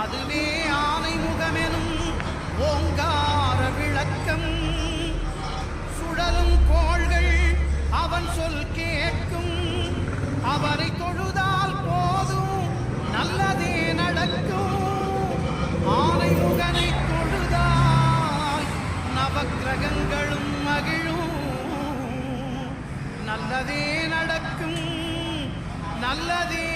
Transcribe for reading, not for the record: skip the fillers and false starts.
அதுவே ஆனைமுகமெனும் ஓங்கார விளக்கம். சுழலும் கோள்கள் அவன் சொல் கேட்கும். அவரை தொழுதால் போதும் நல்லதே நடக்கும். ஆனைமுகனை தொழுதாய் நவக்கிரகங்களும் மகிழும். நல்லதே நடக்கும், நல்லதே